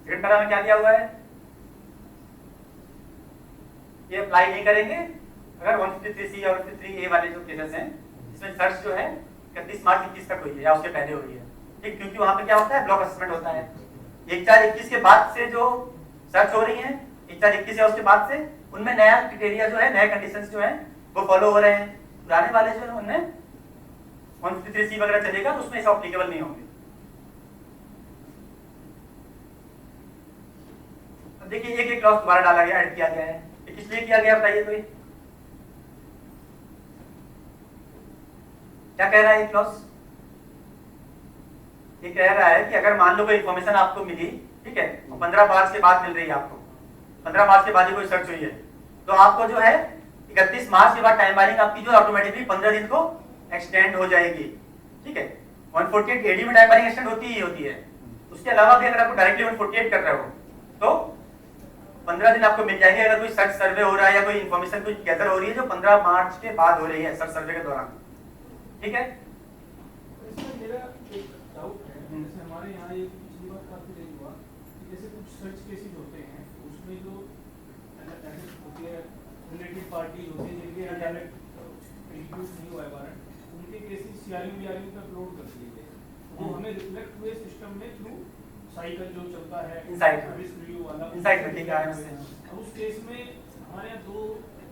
सेकंड पैरा में क्या दिया हुआ है, ये अप्लाई नहीं करेंगे अगर 153C और 153A वाले जो केसेस हैं इसमें सर्च जो है 31 मार्च 21 तक हुई है या उसके पहले हुई है, ठीक, क्योंकि वहां पे क्या होता है ब्लॉक असेसमेंट होता है। 1/4/21 के बाद से जो सर्च हो रही है 1/4/21 या उसके बाद से उनमें नया क्राइटेरिया जो है, नए कंडीशंस जो है वो फॉलो हो रहे हैं। पुराने वाले जो है उनमें 153C वगैरह चलेगा तो उसमें ऐसा एप्लीकेबल नहीं होंगे। अब देखिए एक क्लॉज दोबारा डाला गया, ऐड किया गया है, ये किस लिए किया गया बताइए कोई, क्या कह रहा है ये क्लॉज, ये कह रहा है कि अगर मान लो कोई इंफॉर्मेशन आपको मिली, ठीक है, 15 मार्च के बाद मिल रही है आपको, 15 मार्च के बाद ही कोई सर्च हुई है, तो आपको जो है 31 मार्च के बाद टाइम वायरिंग आपकी जो ऑटोमेटिकली 15 दिन को एक्सटेंड हो जाएगी, ठीक है। 148 एडी में टाइम वायरिंग एक्सटेंड होती ही होती है। उसके अलावा भी अगर आपको डायरेक्टली 148 कर रहे हो तो 15 दिन आपको मिल जाएंगे अगर कोई सर्च सर्वे हो रहा है या कोई इंफॉर्मेशन कुछ गैदर हो रही है जो 15 मार्च के बाद हो रही है सर्च सर्वे के दौरान, ठीक है। इसमें मेरा एक डाउट है, जैसे हमारे यहाँ ये पिछली बार काफी देर हुआ कि जैसे कुछ सर्च केसेस होते हैं उसमें जो होती है रिलेटेड पार्टी होती है जिनके डायरेक्ट एग्जीक्यूट नहीं हुआ है वारंट, उनके केसेस सीआरयू पे अपलोड कर दिए गए, वो हमें रिफ्लेक्ट हुए सिस्टम में थ्रू साइकिल जो चलता है इनसाइट रिव्यू वाला, इनसाइट में ठीक है। अब उस केस में हमारे यहाँ 2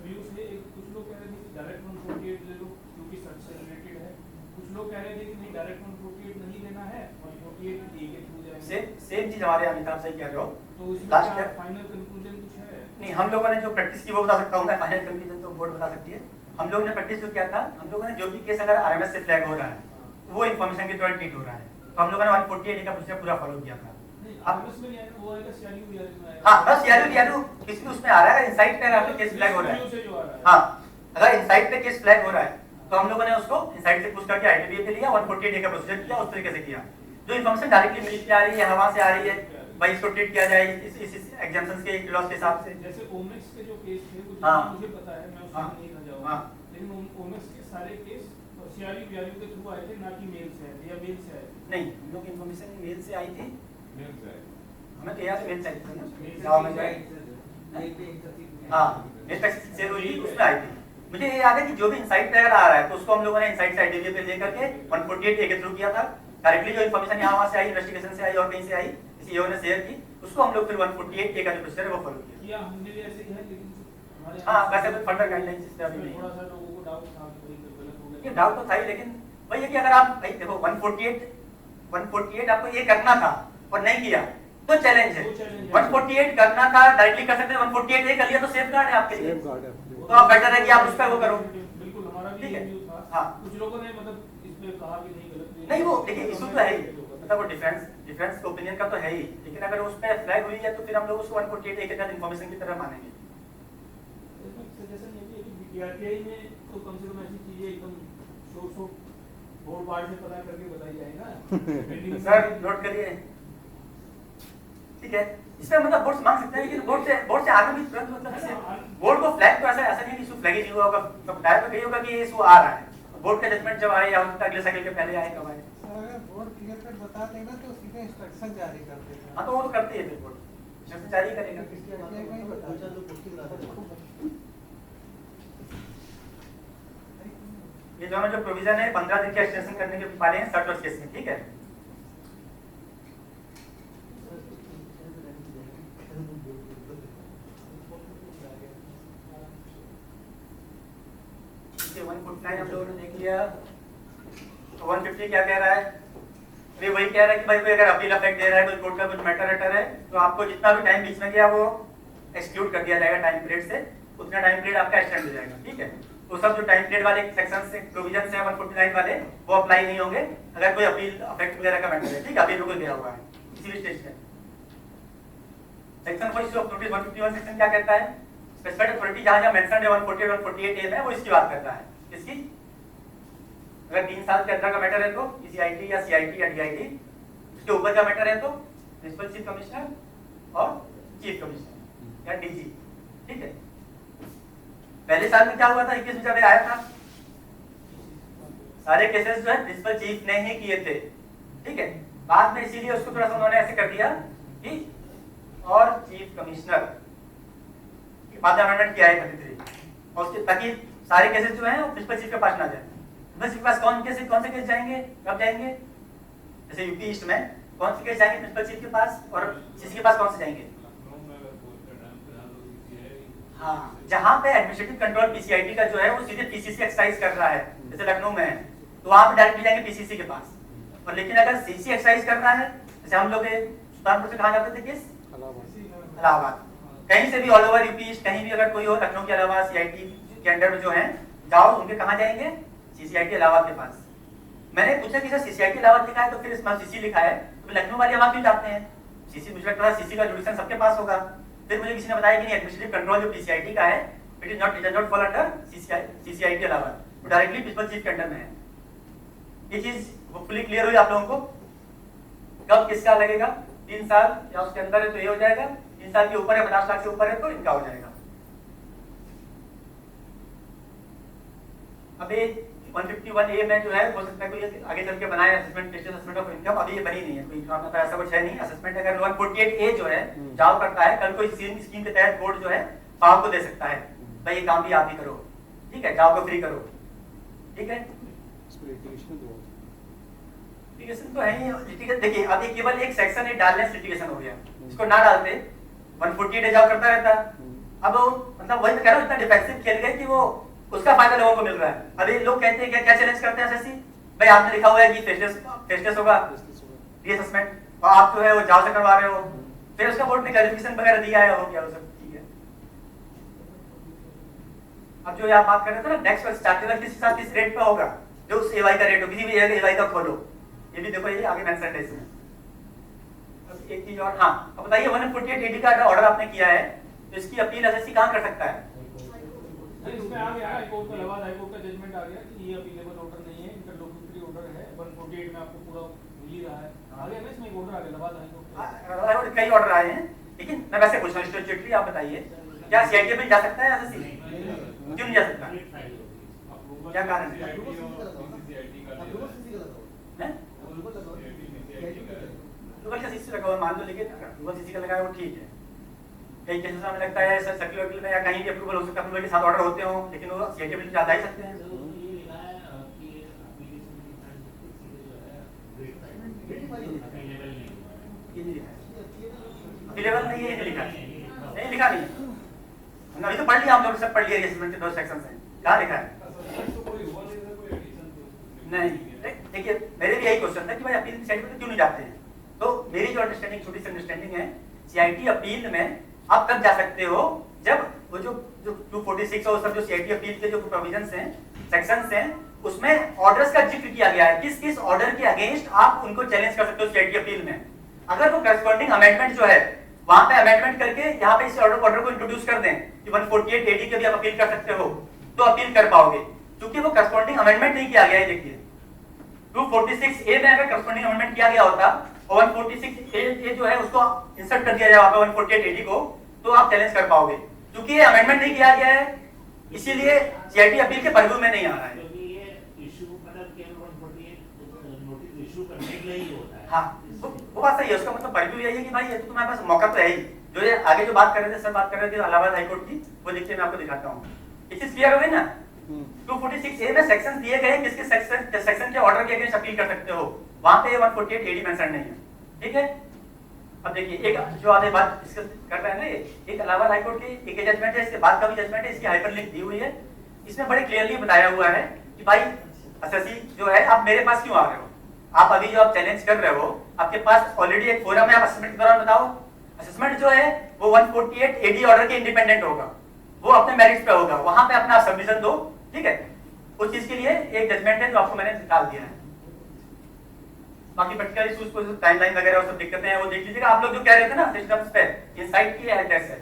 व्यूज थे, एक कुछ लोग कह रहे थे कि डायरेक्ट 148 ले लो क्योंकि सर्च से रिलेटेड है, कुछ लोग कह रहे थे कि नहीं डायरेक्ट 148 नहीं लेना है, 148 ए के थ्रू जाएंगे। सेम चीज हमारे अमिताभ सही कह रहे हो। तो इसमें लास्ट क्या है फाइनल कंक्लूजन कुछ है? नहीं, हम लोगों ने जो प्रैक्टिस की वो बता सकता हूँ मैं, फाइनल कंक्लूजन तो बोर्ड बता सकती है। हम लोगों ने प्रैक्टिस जो किया था, हम लोगों ने जो भी केस अगर आरएमएस से फ्लैग हो रहा है वो इन्फॉर्मेशन के द्वारा ट्रीट हो रहा है, तो हम लोगों ने 148 का प्रोसीजर पूरा फॉलो किया था। उसमें नहीं आएगा, वो आएगा सीआरयू में आएगा। हाँ बस सीआरयू किसी भी उसमें आ रहा है, इनसाइट पे अगर केस फ्लैग हो रहा है, हाँ अगर इनसाइट पे केस फ्लैग हो रहा है तो हम लोगों ने उसको इनसाइट से पूछ करके आईटीबीए पे लिया, 148 का प्रोसीजर किया, उस तरीके से किया। जो इन्फॉर्मेशन डायरेक्टली मिल के आ रही है, हवा से आ रही है, भाई इसको ट्रीट किया जाए इस एग्जाम्पशंस के क्लॉज के हिसाब से। जैसे ओमेक्स के जो केस थे कुछ हाँ। मुझे पता है, मैं उसमें नहीं था जाऊंगा, हाँ। लेकिन ओमेक्स के सारे केस सीआरयू वीआरयू के थ्रू आए थे, ना कि मेल से आए थे या मेल से आए थे? नहीं, हम लोग की इन्फॉर्मेशन मेल से आई थी, मेल से आए थे। हमें तो यहाँ से मेल चाहिए थी ना, गाँव में जाए। हाँ, मेल तक शेयर हुई थी, उसमें आई थी। मुझे ये याद है कि जो भी इनसाइट पे अगर आ रहा है तो उसको हम लोगों ने इनसाइट से आईडीवी पे लेकर के 148 ए के थ्रू किया था। डायरेक्टली जो इन्फॉर्मेशन यहाँ वहाँ से आई, इन्वेस्टिगेशन से आई और कहीं से आई, किसी ईओ ने शेयर की, उसको हम लोग फिर 148 ए का जो प्रोसीजर है वो फॉलो किया। हमने भी ऐसे ही है, लेकिन हमारे हाँ, वैसे कोई फर्दर गाइडलाइंस इस पे अभी नहीं। थोड़ा सा लोगों को डाउट था कि भाई गलत हो गया। ये डाउट तो था ही, लेकिन वही है कि अगर आप भाई देखो 148 आपको ये करना था और नहीं किया तो चैलेंज है। 148 करना था, डायरेक्टली कर सकते हैं, 148 ए कर लिया तो सेफ गार्ड है आपके लिए। तो आप बेटर है कि आप उस पर वो करो। बिल्कुल, हमारा भी ठीक है। ये व्यू था। हाँ। कुछ लोगों ने मतलब इस पे कहा कि नहीं गलत नहीं, वो देखिए इशू तो है ही, मतलब वो डिफेंस ओपिनियन का तो है ही, लेकिन अगर उस पर फ्लैग हुई है तो फिर हम लोग उसको 148 ए के तहत इन्फॉर्मेशन की तरह मानेंगे। सजेशन ये भी है कि बीटीआरटीआई में तो कम से कम ऐसी चीजें एकदम सोर्स ऑफ बोर्ड बार्ड से पता करके बताई जाए ना। सर नोट करिए, ठीक है। इसमें मतलब बोर्ड मांग सकते हैं, लेकिन बोर्ड से आगे भी तुरंत मतलब बोर्ड को फ्लैग तो ऐसा नहीं है कि इशू फ्लैग ही नहीं हुआ होगा, तो बताया तो कही होगा कि ये इशू आ रहा है। बोर्ड का जजमेंट जब आए या उसका अगले साइकिल के पहले आए, कब आए। अगर बोर्ड क्लियर कट बता देगा तो सीधे इंस्ट्रक्शन जारी कर देगा। हाँ, तो वो तो करती है फिर बोर्ड इंस्ट्रक्शन जारी करेगा। ये दोनों जो प्रोविजन है 15 दिन के एक्सटेंशन करने के वाले हैं सर्च और केस में, ठीक है। ठीक है, 149 हम लोगों ने देख लिया। तो 150 क्या कह रहा है? ये वही कह रहा है कि भाई कोई अगर अपील अफेक्ट दे रहा है, कोई कोर्ट का कुछ मैटर है, तो आपको जितना भी टाइम बीच में गया वो एक्सक्लूड कर दिया जाएगा टाइम पीरियड से, उतना टाइम पीरियड आपका एक्सटेंड हो जाएगा, ठीक है। तो सब जो टाइम पीरियड वाले सेक्शन से प्रोविजन से 149 वाले वो अप्लाई नहीं होंगे अगर कोई अपील अफेक्ट वगैरह का मैटर है, ठीक है। अपील बिल्कुल गया हुआ है किसी भी स्टेज पे। Section for issue of notice 151 section क्या कहता है? स्पेसिफाइड अथॉरिटी जहां मेंशन्ड है 148 148 ए में, वो इसकी बात करता है। इसकी अगर 3 साल के अंदर का मैटर है तो पीसीआईटी या सीआईटी या डीआईटी, इसके ऊपर का मैटर है तो प्रिंसिपल चीफ कमिश्नर और चीफ कमिश्नर या डीजी, ठीक है। पहले साल में क्या हुआ था, 21 में जब आया था, सारे केसेस जो है प्रिंसिपल चीफ ने ही किए थे, ठीक है। बाद में इसीलिए उसको थोड़ा सा उन्होंने ऐसे कर दिया कि और चीफ कमिश्नर बाद में अमेंडमेंट किया है 33, और उसके ताकि सारे केसेस जो हैं वो प्रिंसिपल चीफ के पास ना जाए। प्रिंसिपल के पास कौन से केस जाएंगे, कब जाएंगे? जैसे यूपी ईस्ट में कौन से केस जाएंगे प्रिंसिपल चीफ के पास, और सीसी के पास कौन से जाएंगे? हाँ, जहां पे एडमिनिस्ट्रेटिव कंट्रोल पीसीआईटी का जो है वो सीधे पीसीसी एक्सरसाइज कर रहा है, जैसे लखनऊ में है, तो वहां पे डायरेक्टली जाएंगे पीसीसी के पास। और लेकिन अगर सीसी एक्सरसाइज कर रहा है, जैसे हम लोग सुल्तानपुर से कहाँ जाते थे केस? इलाहाबाद। कहीं से भी ऑल ओवर यूपी ईस्ट कहीं भी अगर कोई हो, लखनऊ के अलावा सीआईटी के अंडर में जो है जाओ, उनके कहाँ जाएंगे? सीसीआईटी इलाहाबाद के पास। मैंने पूछा कि सर सीसीआईटी इलाहाबाद लिखा है तो फिर इसमें सीसी लिखा है, तो लखनऊ वाले वहां क्यों जाते हैं? सीसी मुझे लगता है सीसी का जुडिक्शन सबके पास होगा। फिर मुझे किसी ने बताया कि नहीं, एडमिनिस्ट्रेटिव कंट्रोल जो पीसीआईटी का है it is not fall under CCIT Allahabad, वो डायरेक्टली प्रिंसिपल चीफ के अंडर में है। ये चीज होपफुली क्लियर हुई आप लोगों को। कब किसका लगेगा? 3 साल या उसके अंदर है तो ये हो जाएगा, 3 साल के ऊपर है, 50 लाख से ऊपर है तो इनका हो जाएगा। अभी 151A में जो है हो सकता है कोई आगे चल के बनाए असेसमेंट ऑफ इनकम, अभी ये बनी नहीं है, कोई तो ऐसा कुछ है नहीं असेसमेंट। अगर 148A जो है जॉब करता है, कल कोई स्कीम के तहत बोर्ड जो है पाव को दे सकता है, भाई ये काम भी आप ही करो, ठीक है, जॉब को फ्री करो, ठीक है। लिटिगेशन तो है ही, लिटिगेशन देखिए अभी केवल एक सेक्शन है डालने से लिटिगेशन हो गया, इसको ना डालते 148 जॉब करता रहता। अब मतलब वही तो कह रहा हूं, इतना डिफेंसिव खेल गए कि वो उसका फायदा लोगों को मिल रहा है। अभी लोग कहते हैं क्या चैलेंज करते हैं एसएससी, भाई आपने लिखा हुआ है कि फेस्टेस होगा रीअसेसमेंट, और आप जो है वो जाओ से करवा रहे हो, फिर उसका बोर्ड ने क्लैरिफिकेशन वगैरह दिया है, हो गया वो सब ठीक है। अब जो आप बात कर रहे थे ना नेक्स्ट स्टार्टिंग किस हिसाब किस रेट पे होगा, जो उस एवाई का रेट हो, किसी भी एवाई का खोलो, ये भी देखो ये आगे मेंशन है इसमें। अब एक चीज और, हाँ अब बताइए 148 AD का ऑर्डर आपने किया है तो इसकी अपील एसएससी कहां कर सकता है? इसमें आ गया हाई कोर्ट का, इलाहाबाद हाई कोर्ट का जजमेंट आ गया कि ये अपीलेबल ऑर्डर नहीं है, इंटरलोक्यूटरी ऑर्डर है, 148 में आपको पूरा मिल ही रहा है। आ गया ना इसमें एक ऑर्डर आ गया इलाहाबाद हाई कोर्ट का, कई ऑर्डर आए हैं, लेकिन मैं वैसे पूछ रहा हूं स्टैट्यूटरी आप बताइए क्या सीआईटी बिल जा सकता है एसएससी? क्यों नहीं जा सकता? क्या कारण है? हैं? गूगल का सीसी लगा हुआ मान लो, लेकिन गूगल सीसी का लगाया वो ठीक है। कई केसेस में हमें लगता है सर सर्किल वर्किल में या कहीं भी अप्रूवल हो सकता है, अप्रूवल के साथ ऑर्डर होते हो, लेकिन वो सीआईटी बिल ज्यादा ही सकते हैं। अवेलेबल नहीं है, ये लिखा नहीं, लिखा नहीं। हमने अभी तो पढ़ लिया, हम लोग सब पढ़ लिया असेसमेंट के 2 सेक्शंस हैं, कहाँ लिखा है? नहीं, देखिए मेरे भी यही क्वेश्चन था कि भाई अपील साइड पे क्यों नहीं जाते हैं। तो मेरी जो अंडरस्टैंडिंग, छोटी सी अंडरस्टैंडिंग है, सीआईटी अपील में आप तब जा सकते हो जब वो जो 246 और सब जो सीआईटी अपील के जो प्रोविजंस हैं, सेक्शंस हैं, उसमें ऑर्डर्स का जिक्र किया गया है, किस किस ऑर्डर के अगेंस्ट आप उनको चैलेंज कर सकते हो सीआईटी अपील में। अगर वो करस्पॉन्डिंग अमेंडमेंट जो है वहां पे अमेंडमेंट करके यहाँ पे इस ऑर्डर को इंट्रोड्यूस कर दें कि 148 एडी के भी आप अपील कर सकते हो, तो अपील कर पाओगे। क्योंकि वो करस्पॉन्डिंग अमेंडमेंट नहीं किया गया है। देखिए 246 ए में अगर करस्पॉन्डिंग अमेंडमेंट किया गया होता और 146 ए जो है उसको इंसर्ट कर दिया जाए वहां पे 148 एडी को, तो आप चैलेंज कर पाओगे। क्योंकि ये अमेंडमेंट नहीं किया गया है, इसीलिए सीआईटी अपील के पर्व्यू में नहीं आ रहा है। हाँ, वो बात सही है। उसका मतलब पर्व्यू यही है कि भाई ये तो तुम्हारे पास मौका तो है ही। जो ये आगे जो बात कर रहे थे, सर बात कर रहे थे इलाहाबाद हाईकोर्ट की, वो लिख के मैं आपको दिखाता हूँ। इस चीज क्लियर हो गई ना? 246 ए में सेक्शन दिए गए, किसके सेक्शन के ऑर्डर के अगेंस्ट अपील कर सकते हो, वहां पे 148 एडी मेंशन नहीं है। ठीक है, अब देखिए एक जो आधे बात डिस्कस कर रहे हैं ना, एक इलाहाबाद हाईकोर्ट की एक जजमेंट है, इसके बाद का भी जजमेंट है, इसकी हाइपरलिंक दी हुई है। इसमें बड़े क्लियरली बताया हुआ है कि भाई एसएससी जो है आप मेरे पास क्यों आ रहे हो। आप अभी जो आप चैलेंज कर रहे हो, आपके पास ऑलरेडी एक फोरम है, आप असेसमेंट के दौरान बताओ। असेसमेंट जो है वो 148 एडी ऑर्डर के इंडिपेंडेंट होगा, वो अपने मेरिट्स पे होगा, वहां पे अपना सबमिशन दो। ठीक है, उस चीज के लिए एक जजमेंट है जो आपको मैंने निकाल दिया है। बाकी प्रैक्टिकल इश्यूज को टाइमलाइन वगैरह वो सब दिक्कतें हैं वो देख लीजिएगा। आप लोग जो कह रहे थे ना सिस्टम्स पे, इनसाइट की हेल्प डेस्क है,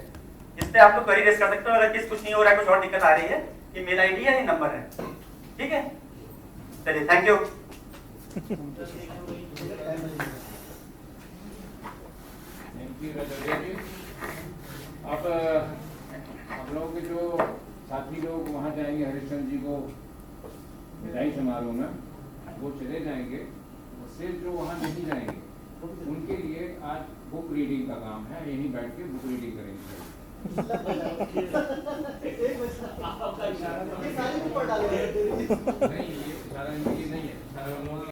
इस पे आप लोग क्वेरी रेज कर सकते हो। अगर किस कुछ नहीं हो रहा है, कुछ और दिक्कत आ रही है, ये मेल आईडी है, ये नंबर है। ठीक है, चलिए थैंक यू। अब हम लोगों के जो साथी लोग वहाँ जाएंगे हरिश्चंद्र जी को विदाई समारोह में, वो चले जाएंगे। सिर्फ जो वहाँ नहीं जाएंगे उनके लिए आज बुक रीडिंग का काम है, यहीं बैठ के बुक रीडिंग करेंगे। नहीं, ये इशारा नहीं है।